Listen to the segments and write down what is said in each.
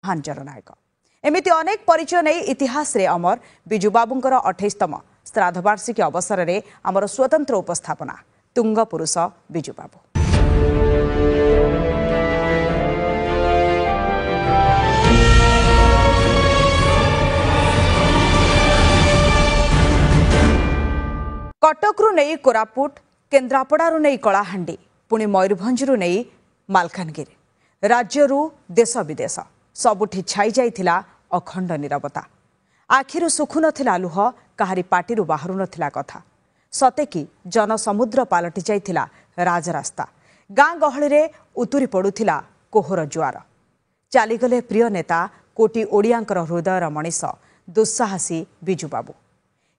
महान जननायक एमिति अनेक परिचय नहीं इतिहास रे अमर बिजु बाबूंकर 28तम श्राद्धवार्षिकी अवसर में आमर स्वतंत्र उपस्थापना तुंग पुरुष बिजु बाबू। कटकरू नहीं कोरापुट केन्द्रापड़ारू नहीं कलाहांडी पुणी मयूरभंजरू नहीं मालकानगिरी राज्यरू देश विदेश सबुठी छाई जाइथिला अखंड नीरवता। आखिरु सुखु नथिला लुह काहारी पाटिरु बाहरु नथिला कथा सते कि जनसमुद्र पालटि जाइथिला राजरास्ता गाँ गहली रे उतुरी पड़ुथिला कोहर जुआर। चालीगले प्रिय नेता कोटी ओडियांकर हृदयर मनीष दुस्साहसी बिजु बाबू।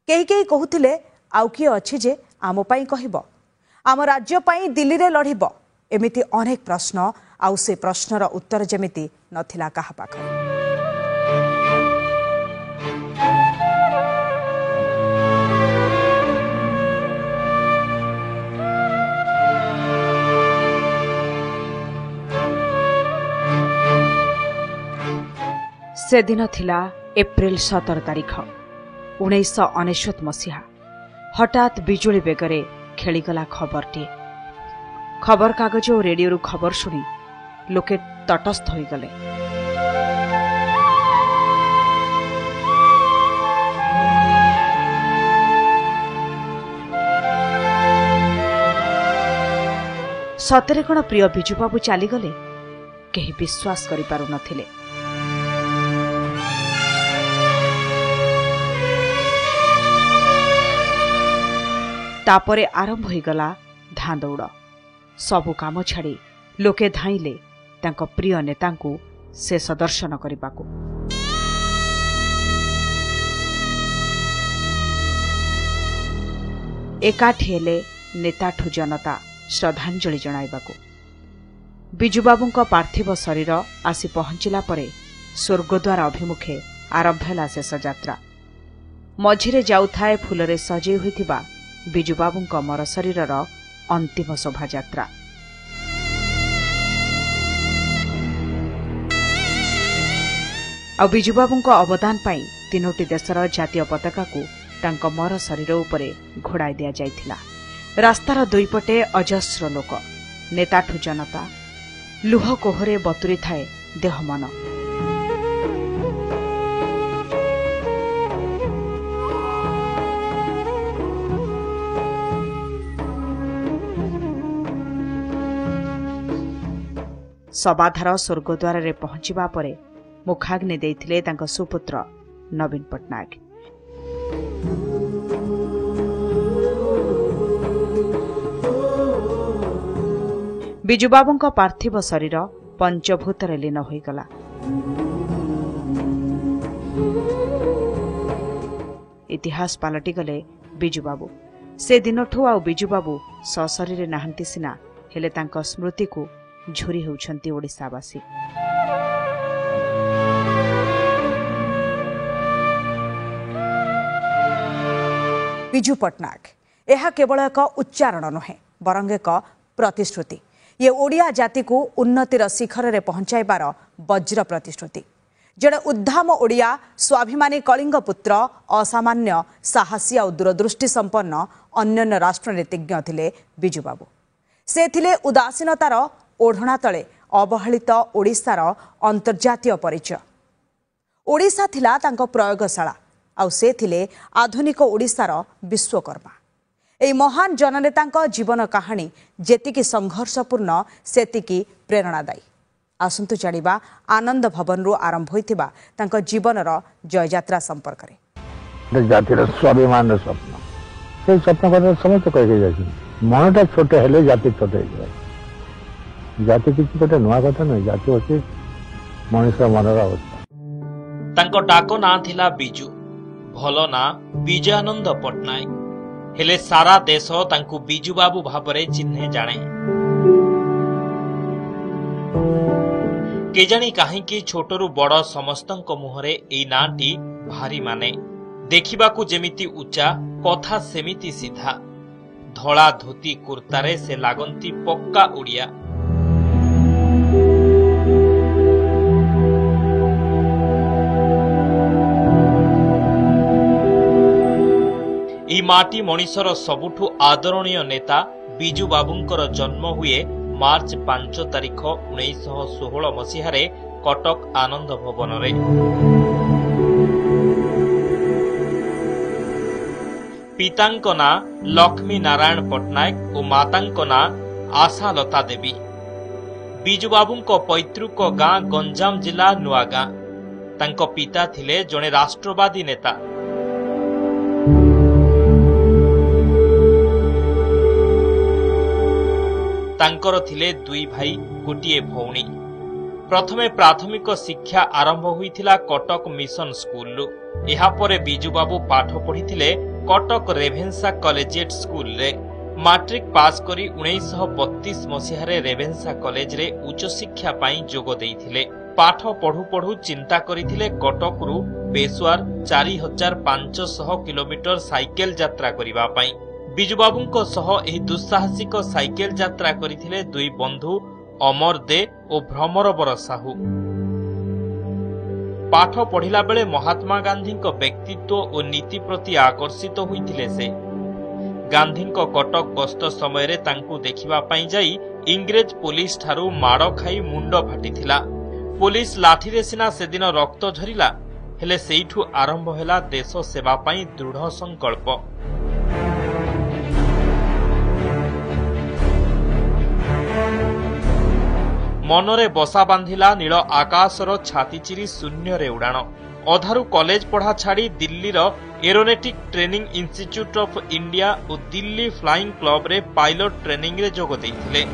केही केही कहूथिले आउ किए अछि जे आम पई कहिबो आम राज्य पई दिल्ली रे लढिबो एमिति अनेक प्रश्न आउ से प्रश्नर उत्तर जेमिति नथिला काहा पाखरे। से दिन थिला एप्रिल 17 तारिख 1999 मसीहा। हठात बिजुली बेगरे खेलीगला खबरटी। खबर कागज और रेडियो खबर शुणी लोके तटस्थ हो गले। सतरे कण प्रिय बिजु बाबू चलीगले केही विश्वास करि पारु नथिले। तापरे आरंभ हो गला धां दौड़। सबु काम छाड़ी लोके धाइले तांको प्रिय नेतांकु शेष दर्शन करिबाकु। एकाठी हेले नेताठु जनता श्रद्धांजलि जणाइबाकु। बिजु बाबूंको पार्थिव शरीर आसी पहुंचिला परे स्वर्गद्वार अभिमुखे आरंभ ହେଲା शेष यात्रा। मझिरे जाउथाए फुलरे सजै होइथिबा बिजु बाबूंको मर शरीरर अंतिम शोभायात्रा। आ बिजु बाबूंको अवदान पाई तीनोटी देशर जातीय पताका को तांको मर शरीर उपरे घोड़ाई दिया जाइथिला। रास्तार दुईपटे अजस्र लोक नेताठु जनता लुह कोहरे बतुरी थाए देह मन। सबाधार स्वर्गद्वार रे पहुंचवा परे मुखाग्नि देइथिले तांको सुपुत्र नवीन पट्टनायक। बिजु बाबूंको पार्थिव शरीर पंचभूतरे लीन होइगला। इतिहास पालटि गले बिजु बाबू। से दिनठू आ बिजु बाबू सशरीरे नाहंती सिना हेले तांको स्मृति को झुरी होउछंती ओडिसावासी। बिजु पट्टनायक यह केवल एक उच्चारण नुहे बरंग एक प्रतिश्रुति। ये ओडिया जाति को उन्नतिर शिखर रे पहुंचाइबार वज्र प्रतिश्रुति। जड़े उद्धाम ओडिया स्वाभिमानी कलिंग पुत्र असामान्य साहसी और दूरदृष्टि संपन्न अन्य राष्ट्र नीतिज्ञ थिले बिजु बाबू। से थिले उदासीनतार ओढ़णा तले अवहेलित ओडिशार अंतर्जातीय परिचय। ओडिशा थिला तांको प्रयोगशाला आउ से थिले आधुनिक ओडिशार विश्वकर्मा। एई महान जननेतांको जीवन कहानी जेतिकी संघर्षपूर्ण सेतिकी प्रेरणादायी। आसंतु जानिबा आनंद भवन रु आरंभ होइतिबा तांको जीवनर जययात्रा संपर्क रे। जातिर स्वाभिमान स्वप्न से स्वप्न कर समस्त कहि जाछि मनटा छोट हेले जाति छोट हे। जाति किसी गोटे नुआ कथा नहीं। जाति होची मनुष्य मनर अवस्था। तांको डाको ना थिला बिजु भलो ना विजयानंद पट्टनायक। हेले सारा देश तांको बिजु बाबू भाबरे चिन्हे जाने। केजानी काहींकी छोटरू बड़ समस्तंको मुहरे एई नाटी भारी माने। देखिबाकू जेमिति उच्चा कथा सेमिति सीधा। धला धोती कुर्तारे से लागंती पक्का ओडिया। माटी मनीषर सबुठु आदरणीय नेता बिजू बाबूंकर जन्म हुए मार्च 5 तारिख 1916 मसीहारे कटक आनंद भवन रे। पितांक ना लक्ष्मी नारायण पट्टनायक और मातांक ना आशालता देवी। बिजू बाबूंको पैतृक गाँ गंजाम जिला नुआगाँ। तांको पिता थिले जणे राष्ट्रवादी नेता। तांकर थिले दुई भाई गोटिए भौणी। प्रथमे प्राथमिक शिक्षा आरंभ हुईथिला कटक मिशन स्कूल। एहा परे बिजू बाबू पाठ पढ़िथिले कटक रेभेन्सा कॉलेजिएट स्कूल रे। मैट्रिक पास करी 1932 मसीहारे रेभेन्सा कॉलेज रे उच्च शिक्षा पाई जोग देइथिले। पाठ पढ़ु पढ़ु चिंता करिथिले कटकरू पेशवार 4500 किलोमीटर साइकेल यात्रा करिबा पाई। बिजू बाबूंको सह एही दुस्साहसिक साइकेल यात्रा करिथिले दुई बंधु अमर दे और भ्रमरवर साहू। पाठ पढ़िला बेले महात्मा गांधी व्यक्तित्व और नीति प्रति आकर्षित होइथिले से। गांधी कटक गस्त समय रे तांकु देखिबा पाई जाई इंग्रेज पुलिस ठारू माड़ खाई मुंड फाटिथिला। पुलिस लाठी रे सिना से दिन रक्त झरिला, हेले सेइठु आरंभ हैला देश सेवा पाई दृढ़ संकल्प। मनरे बसा बांधिला नील आकाशर छाती चिरी शून्य रे उड़ाण। अधारू कॉलेज पढ़ा छाड़ी दिल्लीर एरोनेटिक ट्रेनिंग इंस्टीट्यूट ऑफ इंडिया और दिल्ली फ्लाइंग क्लब रे पायलट ट्रेनिंग रे जोग देइथिले।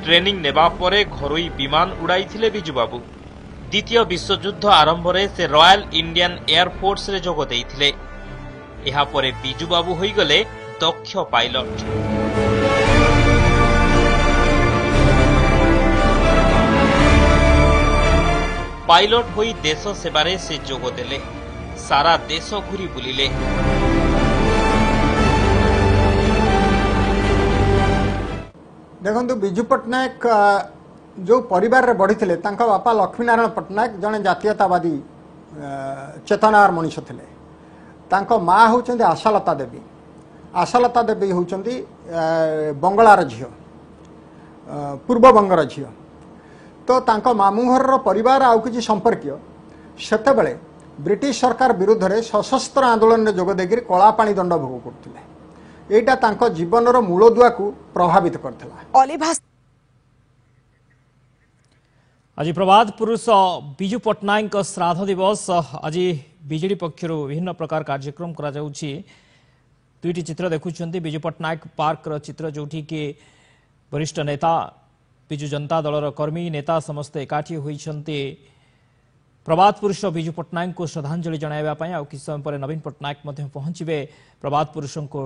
ट्रेनिंग नेबा परे घरोई विमान उड़ाइथिले बिजू बाबू। द्वितीय विश्वयुद्ध आरंभ रे से रॉयल इंडियन एयरफोर्स रे जोग देइथिले। एहा परे बिजू बाबू होई गले दक्ष पायलट। पायलट होई देश सेवारे से जोग देले। सारा देश घुरी बुलिले। देखंतु बिजू पट्टनायक जो परिवार रे बढ़िथिले तांका बापा लक्ष्मी नारायण पट्टनायक जने जातीयतावादी चेतनार मनीष थिले। तांको माँ होचंदी आशालता देवी। आशालता देवी होचंदी बंगलार झियो, पूर्व बंगर झियो। तो तांको मामूघर परिवार आउ किछि संपर्कीय सेते बेले ब्रिटिश सरकार विरुद्ध रे सशस्त्र आंदोलन रे जोग देगिर कला पानी दंड भोग करथिले। एटा तांको जीवनर मूलदुआ को प्रभावित करथिला। आज प्रभात पुरुष बिजू पट्टनायक श्राद्ध दिवस। आज बीजेडी पक्षर विभिन्न प्रकार कार्यक्रम करा जाउछि। दुईटी चित्र देखुछन्ती बिजू पट्टनायक पार्क चित्र जोठी कि वरिष्ठ नेता बिजू जनता दलर कर्मी नेता समस्ते एकाठी होइछन्ते प्रभात पुरुष बिजू पट्टनायक को श्रद्धांजलि जणाइबा पई। आ किछ समय पर नवीन पट्टनायक मध्ये पहुंचिबे प्रभात पुरुष को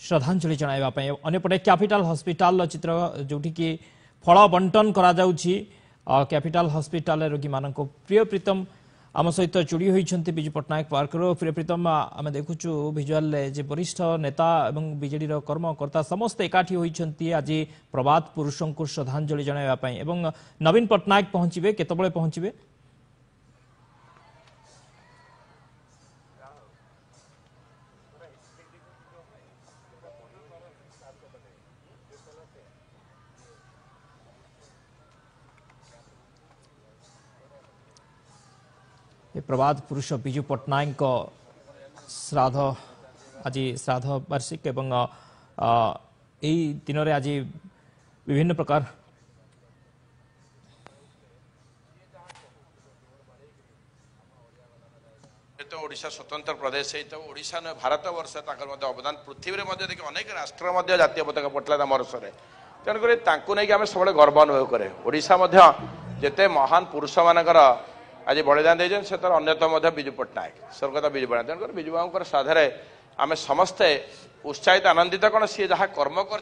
श्रद्धांजलि जणाइबा पई। अन्यपटे कैपिटल हॉस्पिटल चित्र जोठी कि फल बंटन करा जाउछि। कैपिटल हॉस्पिटल रोगी मानक प्रिय प्रीतम आम सहित जोड़ी होइछन्ते बिजू पट्टनायक पार्क रो। प्रिय प्रीतम आमे देखुछु विजुअल जे वरिष्ठ नेता एवं बीजेडी रो कर्मकर्ता समस्त एकाठी होइछन्ते आज प्रभात पुरुषों को श्रद्धांजलि जणाइबा पई। एवं नवीन पट्टनायक पहुंचिबे केतबळे पहुंचिबे? प्रभात पुरुष बिजू पट्टनायक श्राद्ध आज श्राद्ध वार्षिक एवं दिन में आज विभिन्न प्रकार तो ओडिशा स्वतंत्र प्रदेश है तो ओडिशा न भारत वर्ष अवदान पृथ्वी में अनेक राष्ट्र जातीय पताका पड़ता वर्ष में तेणुक नहीं आम सब गर्व अनुभव कै ओडिशा जिते महान पुरुष मानकर आज बलिदान देते से तर अन्यतम बिजू पट्टनायक स्वर्गत बिजू पट्टनायक तेणुक बिजू बाबू श्राद्धे आम समस्ते उत्साहित आनंदित कौन सी जहाँ कर्म कर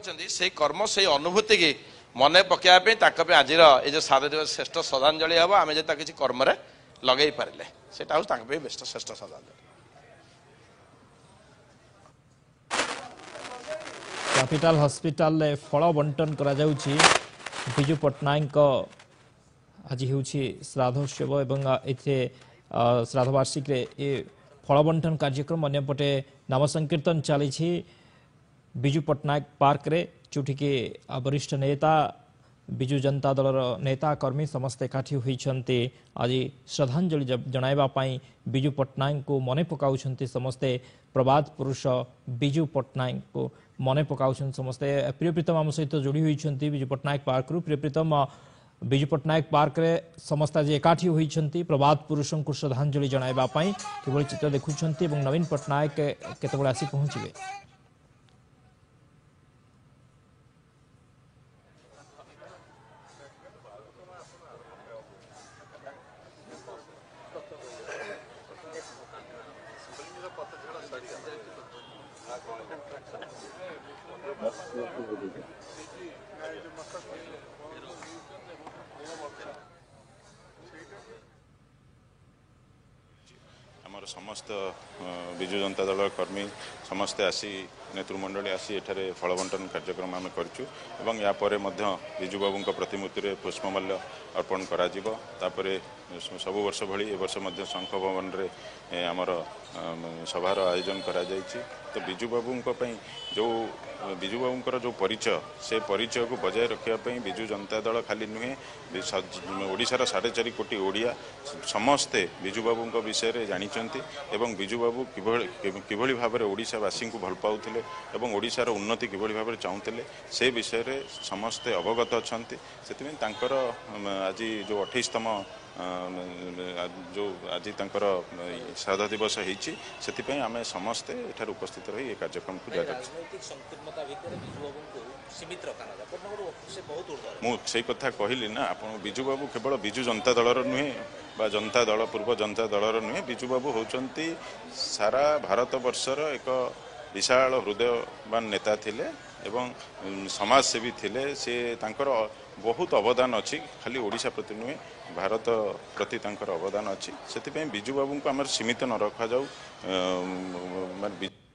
कर्म से अनुभूति की मन पकड़ापी आज ये श्राद्ध दिवस श्रेष्ठ श्रद्धांजलि हम आम जो किसी कर्म लगे पारे से बेस्ट श्रेष्ठ श्रद्धांजलि। कैपिटल हॉस्पिटल फल बंटन करा जाउछि। बिजू पट्टनायक आज होउछि श्राद्धोत्सव एवं एथे श्राद्धवार्षिक ए फल बंटन कार्यक्रम अन्यपटे नाम संकीर्तन चली विजु पट्टनायक पार्क रे जोठी के वरिष्ठ नेता विजु जनता दलर नेता कर्मी समस्त एकाठी होती आज श्रद्धांजलि जनाइबा पई विजु पट्टनायक को मने पकाउछंती समस्ते प्रबाद पुरुष विजु पट्टनायक को मने पकाउछंती समस्ते प्रिय प्रीतम आम सहित जोड़ी होती विजु पट्टनायक पार्क रु प्रिय प्रीतम विजु पट्टनायक पार्क रे समस्त आज एकाठी होती प्रबाद पुरुष को श्रद्धांजलि जनाइबा पई केवल चित्र देखुछंती एवं नवीन पट्टनायक केतेबेला आसी पहुंचबे आमर समस्त विजु जनता दल कर्मी समस्ते आसी नेतृमंडली आसी एठारे फल बंटन कार्यक्रम आम करचु एवं या परे मध्य विजु बाबू प्रतिमूर्ति रे पुष्पमाल्य अर्पण करा जिवो तापरे सब वर्ष भली ए वर्ष मध्य शंख भवन रे आमर सभार आयोजन करा जायछि तो विजु बाबू जो विजु बाबूंकर जो परिचय से परिचय को बजाय रखापी विजु जनता दल खाली नुहे ओडिशार 4.5 कोटी ओडिया समस्ते विजु बाबू विषय जानिचंती एवं विजु बाबू किभली भाव में ओडिशावासी को भल पाउथिले एवं ओडिशार उन्नति किभली भाव में चाहूले से विषय रे समस्ते अवगत अछंती सेतिमें तांकर आज जो 28तम जो आज तांकर श्राद्ध दिवस होईछि सेतिपई आमे समस्ते एठार उपस्थित रही ए कार्यक्रम को जारी मुझे कथा कहली ना आप विजु बाबू केवल विजु जनता दलर नुहे बा जनता दल पूर्व जनता दलर नुहे विजु बाबू होचंती सारा भारत वर्षर एक विशाल हृदयवान नेता थिले एवं समाजसेवी थिले से तांकर बहुत अवदान अच्छी खाली ओडिशा प्रति नुहे भारत प्रति तांकर अवदान अच्छी से विजु बाबू को आम सीमित न रखा जाऊ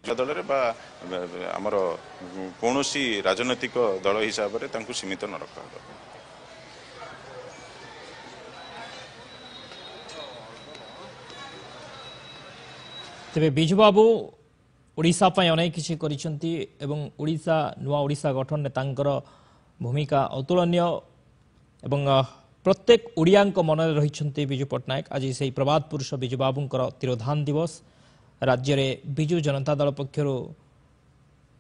दल आमर कौन राजनैतिक दल हिसाब से सीमित न रखा जाऊ। तेरे विजु बाबू ओडिशा पय अनेक किछि करिसंती एवं ओडिशा नुआ ओडिशा गठन ने तांकर भूमिका अतुलनीय एवं प्रत्येक ओडियांक मन में रहिसंती विजु पट्टनायक आज से प्रबाद पुरुष विजु बाबूंकर तिरोधान दिवस राज्य रे विजु जनता दल पक्षरु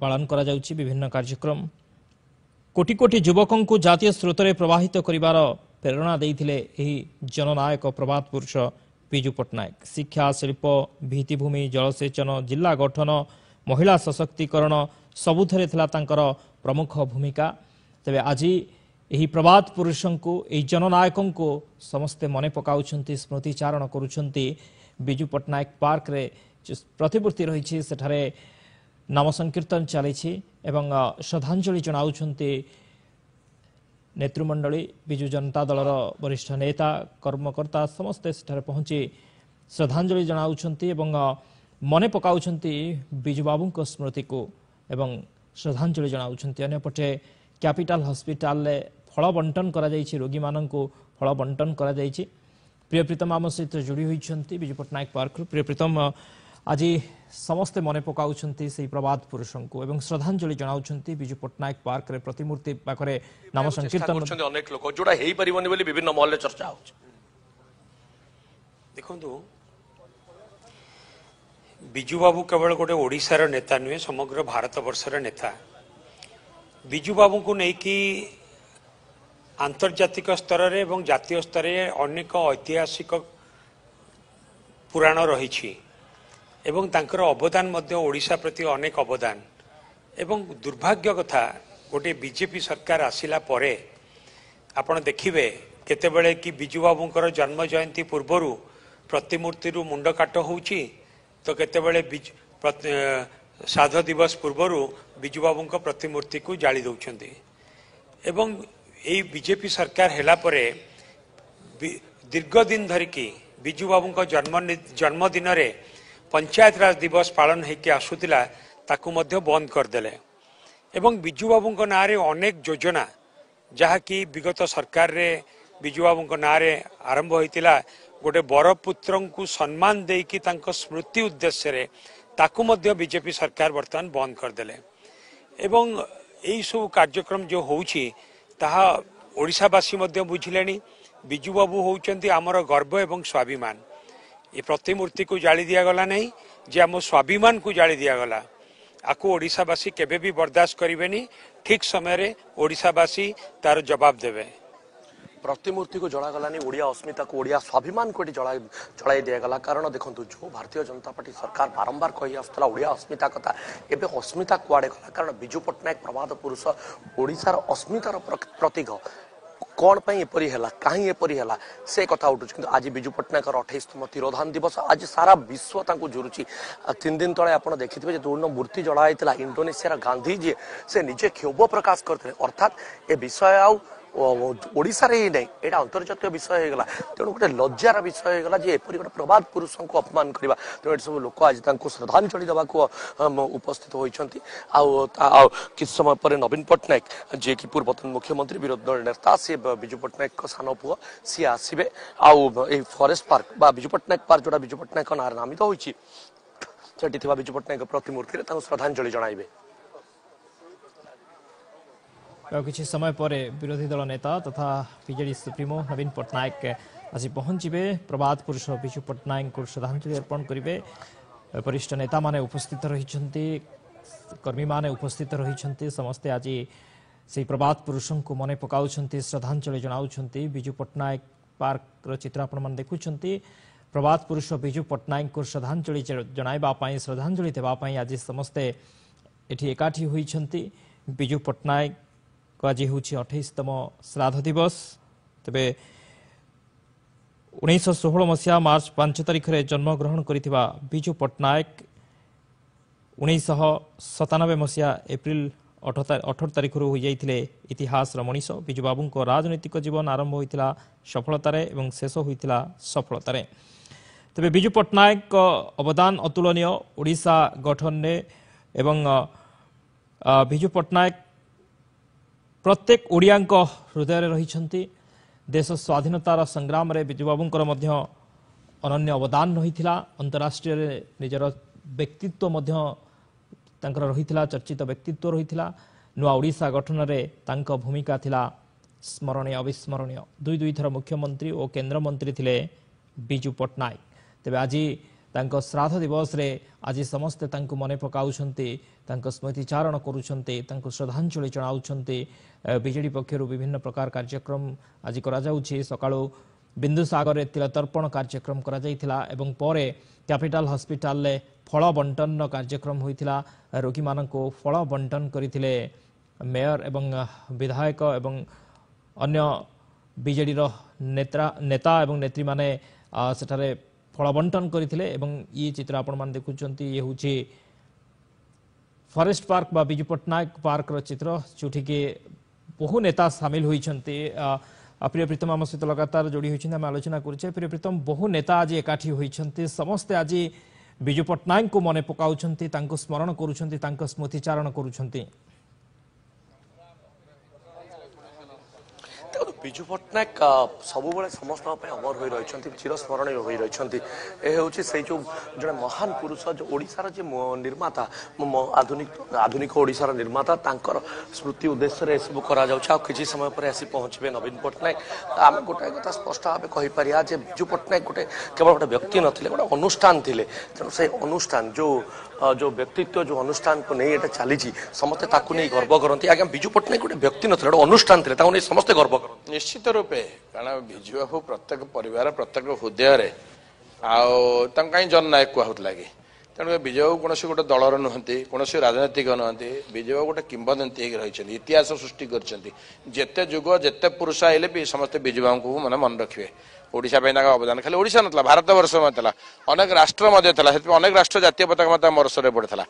पालन करा जाउछि विभिन्न कार्यक्रम कोटि कोटि युवकों को जातीय स्रोत रे प्रवाहित करिवार प्रेरणा देइथिले एही जननायक प्रबाद पुरुष विजु पट्टनायक शिक्षा शिल्प भित्तिभूमि जलसेचन जिला गठन महिला सशक्तिकरण सबुथरे थिला तांकर प्रमुख भूमिका तेबे आज यही प्रबाद पुरुषों को यही जननायकों को समस्ते मने पकाउछंती स्मृतिचारण करुछंती विजु पट्टनायक पार्क रे प्रतिमूर्ति रही सेठारे नाम संकीर्तन चली एवं श्रद्धांजलि जनाउछंती नेतृमंडली विजु जनता दलर वरिष्ठ नेता कर्मकर्ता समस्ते सेठारे पहुंची श्रद्धांजलि जनाउछंती एवं मने पकाउछंती विजु बाबू को स्मृति को एवं श्रद्धांजलि जनाउछंती अन्यपटे कैपिटल हॉस्पिटल ले फल बंटन करा जायछि रोगी माननकु फल बंटन करा जायछि प्रिय प्रीतम आम सहित जोड़ी होइछंती विजु पट्टनायक पार्क प्रिय प्रीतम आज समस्ते मने पकाउछंती से प्रबाद पुरुषों को एवं श्रद्धांजलि जनाउछंती विजु पट्टनायक पार्क रे प्रतिमूर्ति पाखरे नाम संकीर्तन करछंती अनेक लोक जोडा हेई परिबनी बोली विभिन्न महल चर्चा होछ देखंतु विजु बाबू केवल गोटे ओडिशार नेता नुहे समग्र भारत वर्षर नेता विजु बाबू को लेकिन आंतर्जातिक स्तर रे एवं जातीय स्तर रे अनेक ऐतिहासिक पुराण रही एवं तांकर अवदान मध्य ओडिशा प्रति अनेक अवदान एवं दुर्भाग्य कथा गोटे बीजेपी सरकार आसिला परे आपण देखिबे केतेबेले कि विजु बाबूंकर जन्म जयंती पूर्वरु प्रतिमूर्ति रु मुंड काट होउची तो केतेबेले श्राद्ध दिवस पूर्वरु विजु बाबूंक प्रतिमूर्ति को जाली दउछंती एवं यही बीजेपी सरकार हेला परे दीर्घ दिन धरिकी विजु बाबूंक जन्मदिन रे पंचायत राज दिवस पालन होकर आसूला ताकू मध्य बंद करदेले एवं विजु बाबूंक नाँ रे अनेक योजना जहाँकि विगत सरकार रे विजु बाबूंक नाँ रे आरंभ होइतिला गोटे बरपुत्र को सम्मान देकी तांको स्मृति उद्देश्य रे ताकू मध्य बीजेपी सरकार वर्तमान बंद करदेले एवं यही सब कार्यक्रम जो होउछि ताहा ओडिशावासी मध्य बुझिलेनी बिजू बाबू होउचंती आमर गर्व एवं स्वाभिमान ये प्रतिमूर्ति को जाली दिया गला नहीं जे आम स्वाभिमान को जाली दिया गला आकु ओडिशावासी केबे भी बर्दाश्त करेनि ठीक समय रे ओडिशावासी तार जवाब देवे प्रतिमूर्ति को जलागलानी ओडिया अस्मिता को ओडिया स्वाभिमान को जलाई दिगला कारण देखो जो भारतीय जनता पार्टी सरकार बारंबार कही आसला ओडिया अस्मिता कथा एवं अस्मिता कुआड़े गला कारण बिजू पट्टनायक प्रभात पुरुष ओडिशार अस्मितार प्रतीक कौन पर एपरी है कहीं एपरी है से कथा उठुच कि आज बिजू पट्टनायक 28तम तिरोधान दिवस आज सारा विश्व जुरुची 3 दिन तले आप देखिए जो मूर्ति जड़ाई इंडोनेशिया गांधी जी से निजे क्षोभ प्रकाश करते अर्थात ए विषय आउ ओडिशा रे ही नहीं एटा अंतर्जातीय विषय होगा तेणु गोटे लज्जार विषय होगा जे एपरी गोटे प्रभात पुरुष को अपमान करवा तेणु ये सब लोक आज श्रद्धांजलि देवाक उपस्थित होती किसी समय पर नवीन पट्टनायक जे कि पूर्वतन मुख्यमंत्री विरोधी दल नेता सी बिजू पट्टनायक सान पुओ सी आसवे फॉरेस्ट पार्क बा बिजू पट्टनायक पार्क जोड़ा बिजू पट्टनायक नाम नामित होती बिजू पट्टनायक प्रतिमूर्ति श्रद्धांजलि जणाइबे किसी समय पर विरोधी दल नेता तथा बीजेडी सुप्रीमो नवीन पट्टनायक आज पहुंचे प्रभात पुरुष बिजू पट्टनायक को श्रद्धांजलि अर्पण करेंगे वरिष्ठ नेता माने उपस्थित रही कर्मी माने उपस्थित रही समस्ते आज से प्रभात पुरुष को मन पकाउं श्रद्धांजलि जनाउछंती बिजू पट्टनायक पार्क चित्र आपण मन देखुछंती प्रभात पुरुष बिजू पट्टनायक को श्रद्धांजलि जनाइबा पई श्रद्धांजलि देबा पई आज समस्ते एठी एकाठी होइछंती बिजू पट्टनायक आज हूँ 28तम श्राद्ध दिवस तेरे 1916 मसीहा मार्च 5 तारिख में जन्मग्रहण करिथिबा बिजू पट्टनायक 1997 मसीहा एप्रिल 18 तारिख हो जाइथिले इतिहास मनीष बिजू बाबू को राजनीतिक जीवन आरंभ होइतिला सफलतार एवं शेष होइतिला सफलतार तेरे बिजू पट्टनायक अवदान अतुलनीय ओडिशा गठन एवं बिजू पट्टनायक प्रत्येक ओडिया हृदय रही देश स्वाधीनतार संग्राम रे बिजू बाबूंकर अनन्य अवदान रही अंतरराष्ट्रीय निजर व्यक्तित्व रही चर्चित व्यक्तित्व रही नुआ ओडिशा गठन में भूमिका थिला स्मरणीय अविस्मरणीय दुई थर मुख्यमंत्री और केन्द्रमंत्री थिले बिजू पट्टनायक तेबे आज श्राद्ध दिवस रे आज समस्ते मन पकाउछंती स्मृतिचारण करुछंती श्रद्धांजलि जनाउछंती बीजेडी पक्षर विभिन्न प्रकार कार्यक्रम आज करा जाउछि सकाळु बिंदुसागर तिलतर्पण कार्यक्रम करा जाइथिला एवं परे कैपिटल हॉस्पिटल ले फल बंटन कार्यक्रम होइथिला रोगी मानको फल बंटन करिथिले मेयर एवं विधायक एवं अन्य बीजेडी रो नेता एवं नेत्री माने सेठारे फल बंटन करथिले एवं ये चित्र आपण मान देखुचंती ये होछि फॉरेस्ट पार्क बा बिजू पट्टनायक पार्क रो चित्र जोठी के बहु नेता शामिल होइछंती प्रिय प्रीतम आम सहित लगातार जोड़ी होइछंती हम आलोचना करूछे प्रिय प्रीतम बहु नेता आज एकाठी होइछंती समस्ते आज बिजू पट्टनायक को मने पकाउछंती तांको स्मरण करूछंती तांको स्मृतिचारण करूछंती बिजू पट्टनायक सबुबले समस्त अमर हो रही चिरस्मरणीय हो रही से जो जड़े महान पुरुष जो ओडिशार जे निर्माता आधुनिक ओडिशार निर्माता तांकर स्मृति उद्देश्य सब करा समय पर आसी पहुँचे नवीन पट्टनायक आम गोटे कथा स्पष्ट भाव कहीपर जे बिजू पट्टनायक गोटे केवल गोटे व्यक्ति नथिले गोटे अनुष्ठान थिले तेणु से अनुष्ठान जो व्यक्तित्व जो अनुष्ठान को नहीं एटा चली समस्ते ताकू नहीं गर्व करती आज्ञा बिजू पट्टनायक गोटे व्यक्ति नथिले गोटे अनुष्ठान थिले ताकू नहीं समस्ते गर्व करती निश्चित रूपे कारण बिजू बाबू प्रत्येक परिवार प्रत्येक हृदय कहीं जननायक कहला कि तेणु विजय बाबू कौन गोटे दलर नुहति कौन राजनैतिक नुहति विजय बाबू गोटे किंवदंती रही इतिहास सृष्टि करते जुग जिते पुरुष आइले भी समस्ते बिजू बाबू को मैंने मन रखिए ओडिशा अवदान खाली ओडिशा ना भारत वर्ष में अनेक राष्ट्र अनेक राष्ट्र जातीय पताका मरसर पड़ता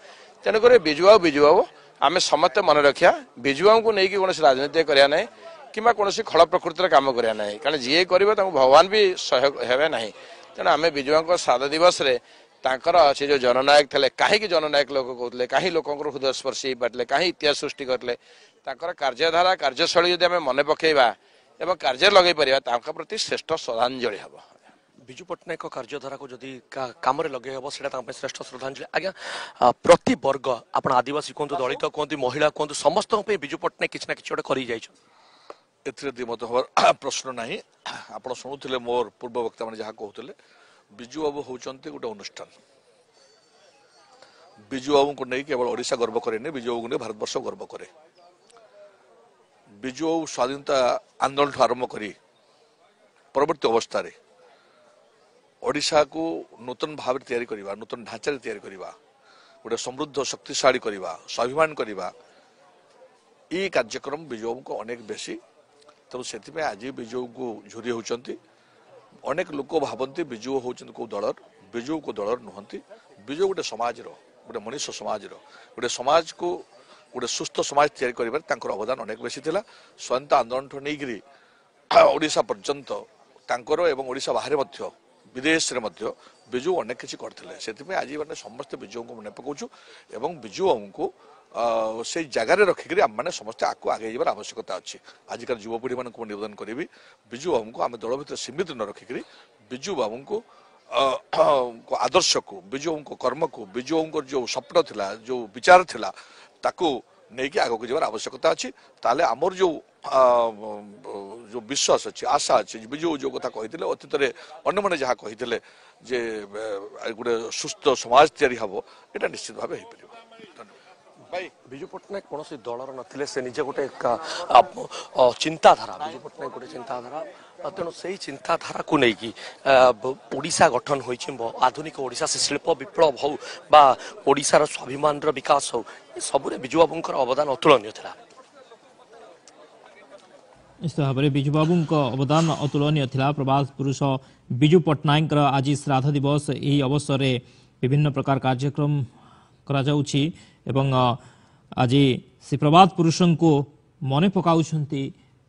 तेणुक बिजू बाबू आम समस्ते मन रखा बिजू बाबू को लेकिन कौन राजनीति कराया ना कि कौन खल प्रकृतिर काम कराया ना कारण जी कर भगवान भी सहयोग हे ना तेणु आम बिजू बाबू श्राद्ध दिवस से जो जननायक थे कहीं जननायक लोक कहते कहीं लोक हृदय स्पर्शी पारे कहीं इतिहास सृष्टि करते कार्यधारा कार्यशैली जब आम मन पकेबा एवं कार्य लगे पार प्रति श्रेष्ठ श्रद्धांजलि हम विजु पट्टनायक कार्यधारा को जदि काम लगे हम से श्रेष्ठ श्रद्धांजलि आज्ञा प्रति वर्ग आप आदिवासी कहतु दलित कहतु महिला कहतु समस्त विजु पट्टनायक किसी ना कि गोटे मत हमार प्रश्न ना आप शुणुले मोर पूर्व वक्ता मैंने जहाँ कहते विजु बाबू होती गोटे अनुष्ठान विजु बाबू को नहीं केवल ओडिशा गर्व करे विजु बाबू नहीं भारतवर्ष गर्व करे विजु बाबू स्वाधीनता आंदोलन आरंभ करी परवर्ती अवस्था ओडिशा को नूतन भाव तैयारी करवा नूतन ढांचा तैयारी करवा गोटे समृद्ध शक्तिशाली करवा स्वाभिमान करवा ये कार्यक्रम विजु को अनेक बेसी तेणु से आज विजु को झुरी होती अनेक लोक भावती विजु होती कौ दलर विजु को दलर नुहति विजु गोटे समाज गोटे मनीष समाज गोटे समाज को गोटे सुस्थ समाज तैयारी कर अवदान अनेक बेसी थिला स्वाधीनता आंदोलन ठू नहीं ओडिशा पर्यंत तांकर एवं ओडिशा बाहर मध्य विदेश रे मध्य विजु अनेक किसी करते से आज मैंने समस्त विजु को मन पकाऊँ एवं विजु को से जगार रखिक आम मैंने समस्त आगे आगे जावर आवश्यकता अच्छी आजिकल युवपीढ़ी मान निवेदन करी विजु बाबू को आम दल भर सीमित न रखिक विजु बाबू को आदर्श को विजु को कर्म को विजु जो स्वप्न थिला जो विचार थिला ताकू नहीं कि आगे जावर आवश्यकता अच्छी ताले आमर जो जो विश्वास अच्छी आशा अच्छी विजु जो कथा कही अतीत अन्य मैंने जहाँ कही जे गोटे सुस्थ समाज तैयारी हम यहाँ निश्चित भाव हो पार भाई विजु पट्टनायक कौन दलर नथिले से निजे गोटे चिंताधारा विजु पट्टनायक गोटे चिंताधारा तेणु से चिंताधारा को लेकिन ओडिशा गठन हो आधुनिक ओडिशा से शिल्प विप्लव हो बा ओडिशार स्वाभिमान विकास हो सबुरे विजु बाबूंकर अवदान अतुलनीय था निश्चित भाव में विजु बाबू अवदान अतुलनीय था प्रवास पुरुष विजु पट्टनायक आज श्राद्ध दिवस यही अवसर में विभिन्न प्रकार कार्यक्रम करा जाउछि एवं आज से प्रवाद पुरुष को मन पकाउं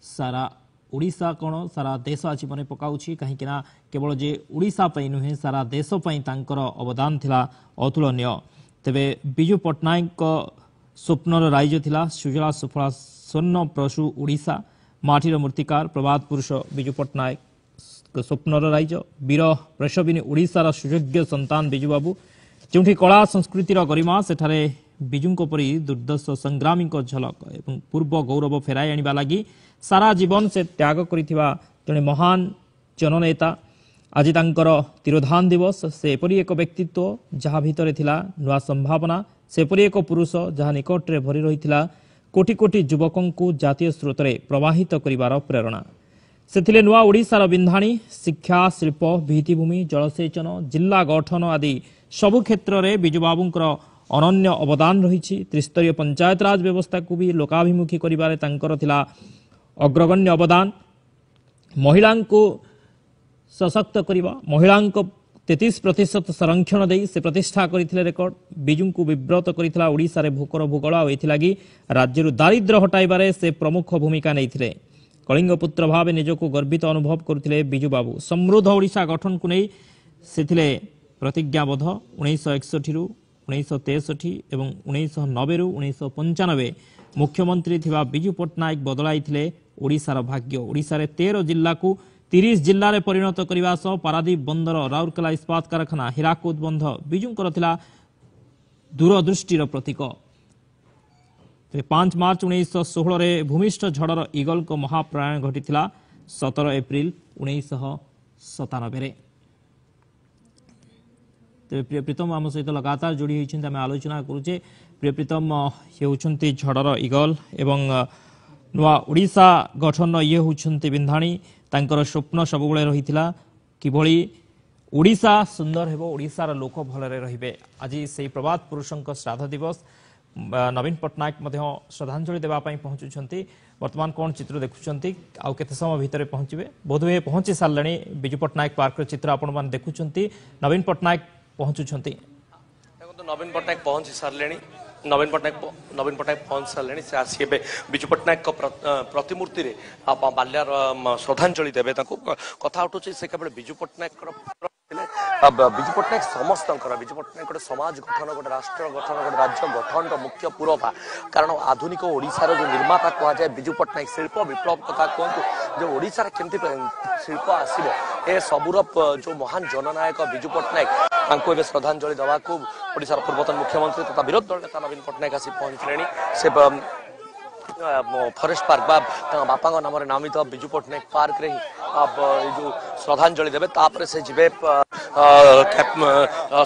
सारा ओडिशा कौन सारा देश आज मन पकाउछि कहीं केवल जे ओडिशा पई नुहे सारा देश पई तांकर अवदान थिला अतुलनीय तेबे विजु पट्टनायक स्वप्नर राज्य थिला सुजला सुफला स्वर्ण प्रसु ओडिशा माटीर मूर्तिकार प्रवाद पुरुष विजु पट्टनायक स्वप्नर राज्य वीर प्रसविनी ओडिशार सुयोग्य संतान विजु बाबू जो कला संस्कृतिर गरिमा सेठारे विजुंको परी दुर्दश संग्रामी झलक एवं पूर्व गौरव फेराई आनिबा लागि सारा जीवन से त्याग करिथिबा जने महान जननेता आज तांकर तिरोधान दिवस से एपरी एक व्यक्तित्व जहाँ भितरे थिला नुआ संभावना से एपरी एक पुरुष जहाँ निकट रे भरी रहिथिला कोटी कोटी युवकों को जातीय स्रोत रे प्रवाहित करिवार प्रेरणा से नुआ ओडिशार बिंधाणी शिक्षा शिल्प भित्तिभूमि जलसेचन जिला गठन आदि सबु क्षेत्र में विजु बाबूंकर अनन्य अवदान रही त्रिस्तरीय पंचायत राज व्यवस्था को भी लोकाभिमुखी करिबारे तांकर थिला अग्रगण्य अवदान महिला को सशक्त करिबा महिला 33% संरक्षण दे से प्रतिष्ठा करथिले रेकर्ड विजु को विव्रत करथिला ओडिसा रे भूकर भूगोल आ एथिलागी राज्य दारिद्र्य हटाइबारे से प्रमुख भूमिका नैथिले कलिंग पुत्र भाव निजको गर्वित अनुभव करथिले विजु बाबू समृद्ध ओडिशा गठन को नहीं सेथिले प्रतिज्ञाबद्ध 1961 रु 1963 एवं 1990 रु 1995 मुख्यमंत्री थिबा विजु पट्टनायक बदलाइथिले ओडिशार भाग्य ओडिशा 13 जिल्ला को 30 जिल्ला रे परिणत करने सह पारादीप बंदर राउरकेला इस्पात कारखाना हीराकुद बंध विजुंकर थिला दूरदृष्टिर प्रतीक 5 मार्च 1916 रे भूमिष्ठ झड़र ईगल को महाप्रयाण घटी 17 एप्रिल 1997 रे तेज प्रिय प्रीतम आम सहित लगातार जोड़ी होती आम आलोचना करुचे प्रिय प्रीतम ये होती झड़र ईगल एवं नुआ ओडिशा गठन ये होती बिंधाणी तांकर स्वप्न सब रही किभली ओडिशा सुंदर हेबो ओडिशार लोक भलरे रहिबे आज से प्रवाद पुरुषों श्राद्ध दिवस नवीन पट्टनायक श्रद्धांजलि देवा पहुंचुंट वर्तमान कौन चित्र देखुंट आउ केते समय भितर पहुंचे बोधवे पहुंची सारे विजु पट्टनायक पार्क चित्र आपण मैंने देखुंट नवीन पट्टनायक पहुंचुंट नवीन पट्टनायक पहुंची सारे नवीन पट्टनायक पहुंच सारे से आसी विजु पट्टनायक प्रतिमूर्ति बाल्यार श्रद्धांजलि देवे कथा उठुचे से केवल विजु पट्टनायक विजु पट्टनायक समस्त विजु पट्टनायक गोटे समाज गठन गोटे राष्ट्र गठन गोटे राज्य गठन मुख्य पूरभा कारण आधुनिक ओडिशार जो निर्माता कहुए विजु पट्टनायक शिल्प विप्लव कथा कहतु जे ओडिशा रे केमती शिल्प आसीबो ए सबुर जो महान जननायक बिजू पट्टनायक तांको ए श्रद्धांजलि दवा को ओडिशा पूर्वतन मुख्यमंत्री तथा विरोधी दल नेता नवीन पट्टनायक आसी पहुंचले से फॉरेस्ट पार्क बापा नाम नामित बिजू पट्टनायक पार्क रे जो श्रद्धांजलि देवे तापर से जीवे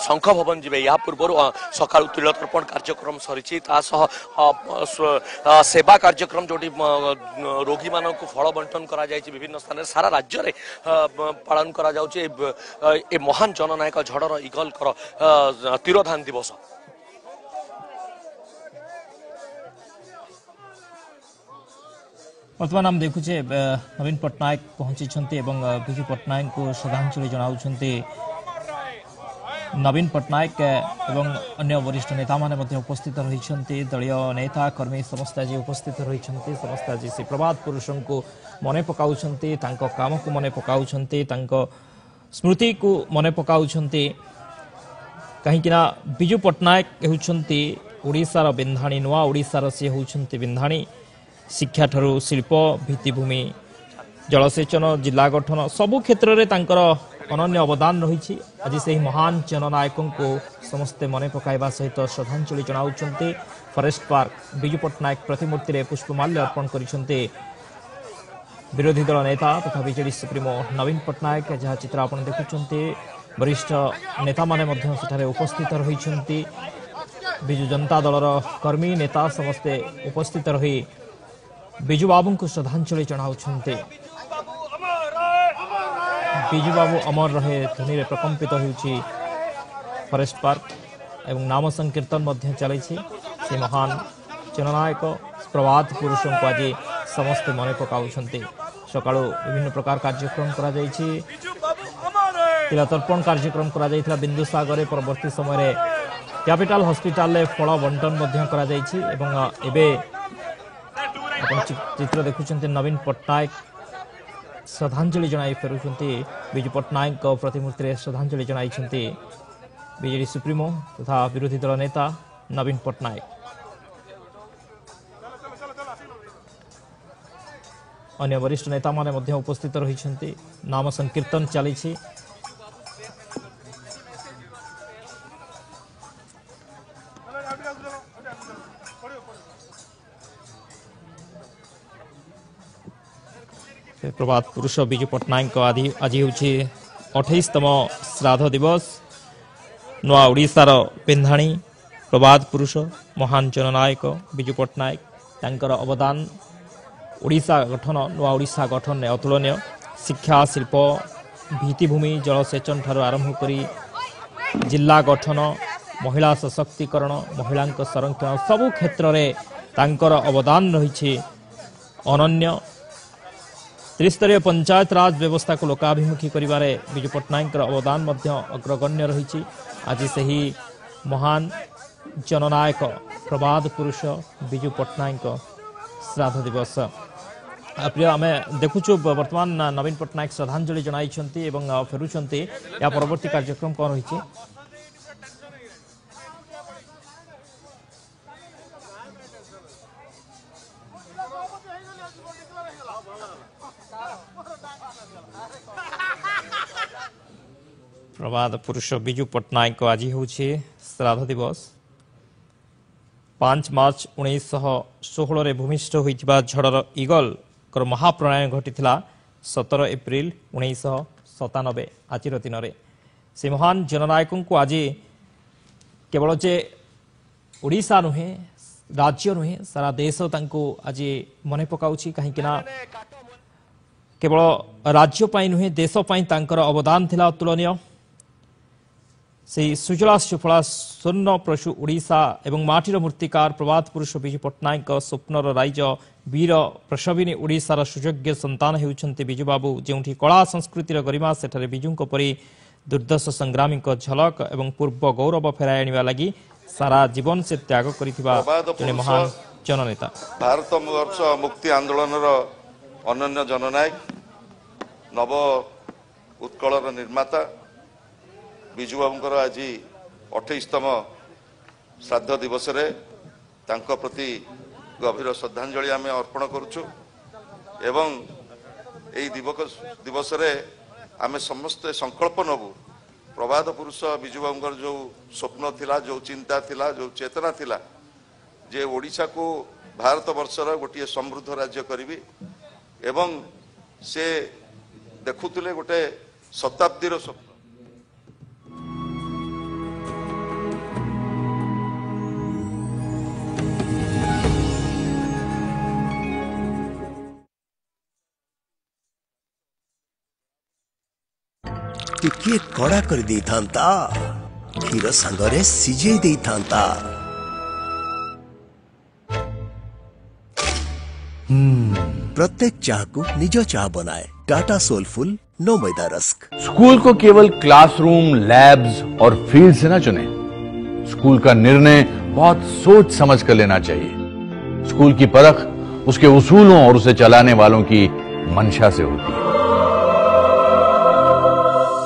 शंख भवन जीवे या पूर्व सका तिल तर्पण कार्यक्रम सरी सेवा कार्यक्रम जो रोगी मान फल बंटन करा विभिन्न स्थान सारा राज्य रे पालन करा ए महान जननायक झड़र इगल तिरोधान दिवस बर्तमान आम देखुचे नवीन पट्टनायक पहुंची बिजू पट्टनायक को श्रद्धांजलि जनाउछन्ते नवीन पट्टनायक एवं अन्य वरिष्ठ नेता माने मध्य उपस्थित रही दलीय नेता कर्मी समस्त आज उपस्थित रही समस्त आज से प्रभात पुरुषों को मने पकाउछन्ते तांको काम को मने पकाउछन्ते तांको स्मृति को मने पकाउछन्ते कहीं बिजू पट्टनायक होउछन्ते ओडिशार बिंधाणी नुआ ओडिशार से होउछन्ते बिंधाणी शिक्षा ठारू शिल्प भित्तिभूमि जलसेचन जिला गठन सबु क्षेत्र में तांकर अनन्य अवदान रही आज से महान जननायकों को समस्ते मने पकाइबा सहित श्रद्धांजलि जनाउछन्ते फॉरेस्ट पार्क बिजू पट्टनायक प्रतिमूर्ति में पुष्पमाल्य अर्पण करिसन्ते विरोधी दल नेता तथा बीजेडी सुप्रीमो नवीन पट्टनायक जहाँ चित्र आप देखुंटे वरिष्ठ नेता माने मध्य सेठारे उपस्थित रही बिजू जनता दलर कर्मी नेता समस्ते उपस्थित रही बिजू बाबू को श्रद्धांजलि जनाउछन्ते बिजू बाबू अमर रहे ध्वनि रे प्रकंपित होउछि फॉरेस्ट पार्क एवं नाम संकीर्तन मध्य चली से महान जननायक प्रभात पुरुषों को आज समस्ते मन पकाउछन्ते सकाळु विभिन्न प्रकार कार्यक्रम करा जायछि तिला तर्पण कार्यक्रम करा जायथिला बिंदुसागर परवर्ती समय कैपिटल हॉस्पिटल ले फल बंटन मध्य करा जायछि एवं एबे चित्र देखुं नवीन पट्टनायक श्रद्धांजलि जनाई फेरुंट बिजू पट्टनायक प्रतिमूर्ति में श्रद्धांजलि जनाई बीजेडी सुप्रीमो तथा विरोधी दल नेता नवीन पट्टनायक अन्य वरिष्ठ नेता माने मध्य उपस्थित रही नाम संकीर्तन चली प्रभात पुरुष बिजू पट्टनायक आज हूँ 28तम श्राद्ध दिवस नुआ ओडिशार पिंधाणी प्रभात पुरुष महान जननायक बिजू पट्टनायक तांकर अवदान ओडिशा गठन नुआ ओडिशा गठन में अतुलनीय शिक्षा शिल्प भित्तिभूमि जलसेचन ठारू आरंभ करी जिला गठन महिला सशक्तिकरण महिला संरक्षण सबु क्षेत्र में तांकर अवदान रही अनन्य त्रिस्तरीय पंचायत राज व्यवस्था को लोकाभिमुखी करिबारे बिजू पट्टनायक अवदान अग्रगण्य रही आज से ही महान जननायक प्रभात पुरुष बिजू पट्टनायक श्राद्ध दिवस प्रिय आम देखुचु वर्तमान नवीन पट्टनायक श्रद्धांजलि जनाई फेरुंट या परवर्ती कार्यक्रम कौन रही प्रभात पुरुष बिजू पट्टनायक आज हूँ श्राद्ध दिवस 5 मार्च 1916 भूमिष्ठ होइथिबा झड़र इगल कर महाप्रलय घटी 17 एप्रिल 1997 आज दिन में से महान जननायकों को आज केवल जे ओडिशा नुहे राज्य नुहे सारा देश तांको आज मन पकाउछि कहीं केवल राज्य पाई नुहे देश पाई तांकर अवदान थिला अतुलनीय से सुजला सुफला स्वर्ण प्रशु ओडिशा एवं माटीर मूर्तिकार प्रभात पुरुष बिजू पट्टनायक स्वप्नर राइज वीर प्रसविनी ओडिशार सुयोग्य संतान हेउछन्ते बिजू बाबू जेउठी कला संस्कृतिर गरिमा सेठारे बिजूंको परि दुर्दश संग्रामी झलक एवं पूर्व गौरव फेराई आनिबा लागि सारा जीवन से त्याग करिथिबा जने महान जननेता भारत वर्ष मुक्ति आंदोलनर अनन्य जननायक नव उत्कलर निर्माता बिजू बाबूंकर आज 28तम श्राद्ध दिवस रे प्रति गभीर श्रद्धांजलि आम अर्पण करुचु एवं এই দিবসরে ଆମେ ସମସ୍ତେ ସଂକଳ୍ପ ନେବୁ ପ୍ରବାଦ ପୁରୁଷ ବିଜୁ ବାବୁଙ୍କର ଯେଉଁ ସ୍ୱପ୍ନ ଥିଲା, ଯେଉଁ ଚିନ୍ତା ଥିଲା, ଯେଉଁ ଚେତନା ଥିଲା ଯେ ଓଡ଼ିଶାକୁ ଭାରତ ବର୍ଷର ଗୋଟିଏ ସମୃଦ୍ଧ ରାଜ୍ୟ କରିବି ଏବଂ ସେ ଦେଖୁଥିଲେ ଗୋଟେ ଶତାବ୍ଦୀର ସ୍ୱପ୍ନ। टिके कड़ा कर दे थांता क्षीर संगरे सिझे दे थांता। प्रत्येक चाह को निज चाह बनाए टाटा सोलफुल नो मैदा रस्क। स्कूल को केवल क्लासरूम, लैब्स और फील्ड से न चुने। स्कूल का निर्णय बहुत सोच समझ कर लेना चाहिए। स्कूल की परख उसके उसूलों और उसे चलाने वालों की मंशा से होती है।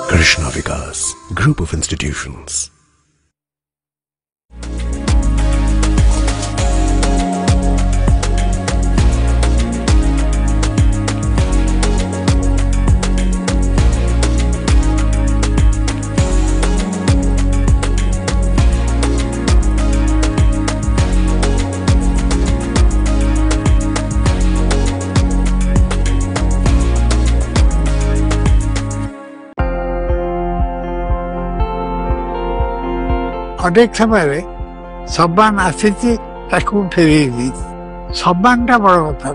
कृष्णा विकास ग्रुप ऑफ इंस्टीट्यूशंस। अनेक समय सम्मान आसी फेर सम्मानटा बड़ कथा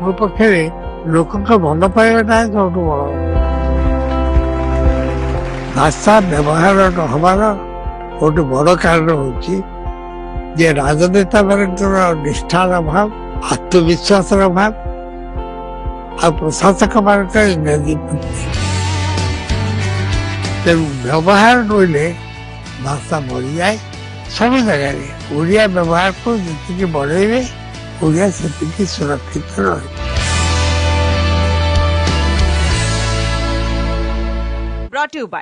मो पक्षे लोक भल पाइबाटा सब बड़ भाषा व्यवहार नहबार गोटे बड़ कारण हूँ जे राजनेता मानकर निष्ठार अभाव, आत्मविश्वास अभाव आ प्रशासक मान इंग्राजी तेणु व्यवहार नईले भाषा बढ़ी जाए। सब जगह ओडिया व्यवहार को जी बढ़ेबे ओडिया से सुरक्षित रहे। Brought to you by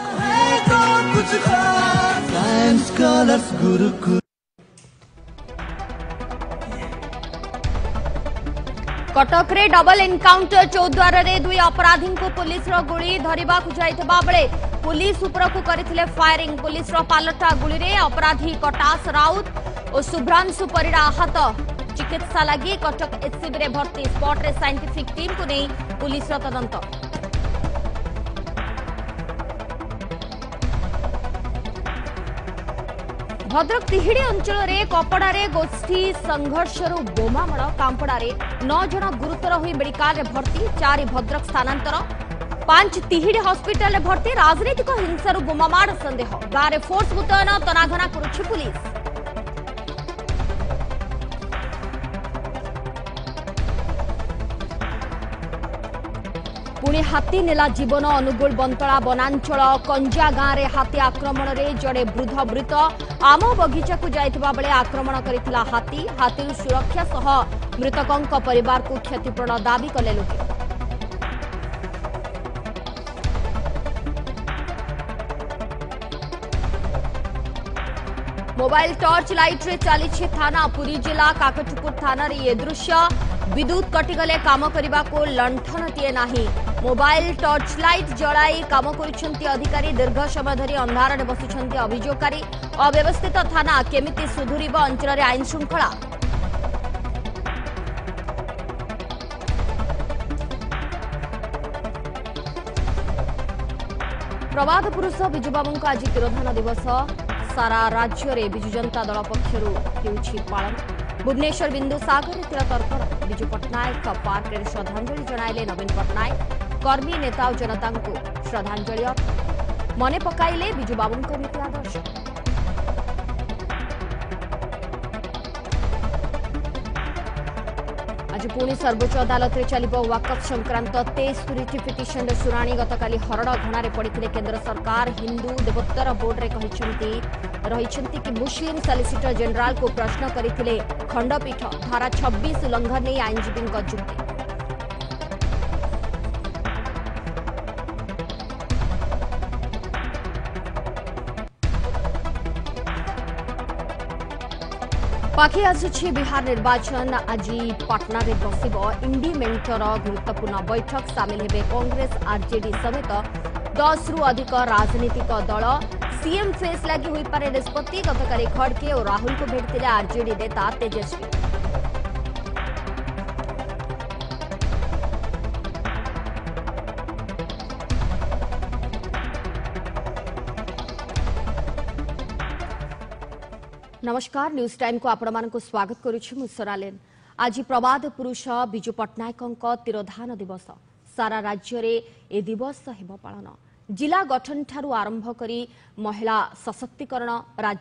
Cuttack रे डबल एनकाउंटर चौद्वार रे दुई अपराधी को पुलिस रो गुली धरिबा को जाइतबा बेले पुलिस उपरकू करथिले फायरिंग। पुलिस रो पालटा गुली रे अपराधी कटास राउत और शुभ्रांशु परिड़ा आहत। चिकित्सा लगी कटक एससीबी रे भर्ती। स्पॉट रे साइंटिफिक टीम को नहीं पुलिस रो तदंत। भद्रक तिहिड़ी अंचल रे कपड़ा रे गोष्ठी संघर्षरु बोमामाड़। कांपड़ा रे 9 जन गुरुतर हुई मेडिकल रे भर्ती। 4 भद्रक स्थानांतर, 5 तिहिड़ी हॉस्पिटल रे भर्ती। राजनीतिक हिंसारु बोमामाड़ संदेह। गाँव रे फोर्स मुतयन तनाघना करुछि पुलिस। पुणे हाथी नेला जीवन। अनुगुल बंतला वनांचल कंजा गाँव रे हाथी आक्रमण रे जड़े वृद्ध मृत। आम बगीचा को जाइतबा बेले आक्रमण करितला हाथी। हाथी सुरक्षा सह मृतकों परिवार को क्षतिपूरण दाबी कले लोके। मोबाइल टॉर्च लाइट रे चली थाना। पुरी जिला काकटपुर थाना रे ये दृश्य। विद्युत कटिगले काम करने को लंठनटीए नाही। मोबाइल टॉर्च लाइट जलाई काम करुछंती अधिकारी। दीर्घ समय धरी अंधार में बसुछंती अभियोगकारी। अव्यवस्थित थाना केमिति सुधुरिब अंचल रे आईन श्रृंखला। प्रबाद पुरुष बिजुबाबू आज तिरोधान दिवस। सारा राज्य रे बिजु जनता दल पक्षर पालन। भुवनेश्वर बिंदु सागर तिरतर्पण। बिजु पट्टनायक पार्क रे श्रद्धांजलि जणाइले नवीन पट्टनायक। कर्मी नेता और जनता को श्रद्धांजलि मने पकाइले बिजु बाबू नीति आदर्श। आज पुणी सर्वोच्च अदालत रे चलिबो वाकफ संक्रांत 63टी पिटिशन रे शुणाणी। गतकाली हरड़ घणारे पड़िथिले केंद्र सरकार। हिंदू देवोत्तर बोर्ड रे रहिछंती कि मुस्लिम सॉलिसिटर जनरल को प्रश्न करथिले खंडपीठ। धारा 26 उल्लंघन नहीं आईनजीवी जुक्ति। पाखे आसुछि बिहार निर्वाचन आज पटना रे बसिब इंडी मेंटर गुरुत्वपूर्ण बैठक सामिल हेबे कांग्रेस आरजेडी समेत 10 रु अधिक राजनीतिक दल सीएम फेस लगी हुई पारे निष्पत्ति गतकाली खड़गे और राहुल को भेटिले आरजेडी नेता तेजस्वी। नमस्कार न्यूज टाइम को आपण मानक स्वागत करुछि मु सोनालिन। आज प्रवाद पुरुष बिजू पट्टनायक तिरोधान दिवस सारा राज्य रे ए दिवस हेबो पालन। जिला गठन ठारू आरंभ करी महिला सशक्तिकरण राज्य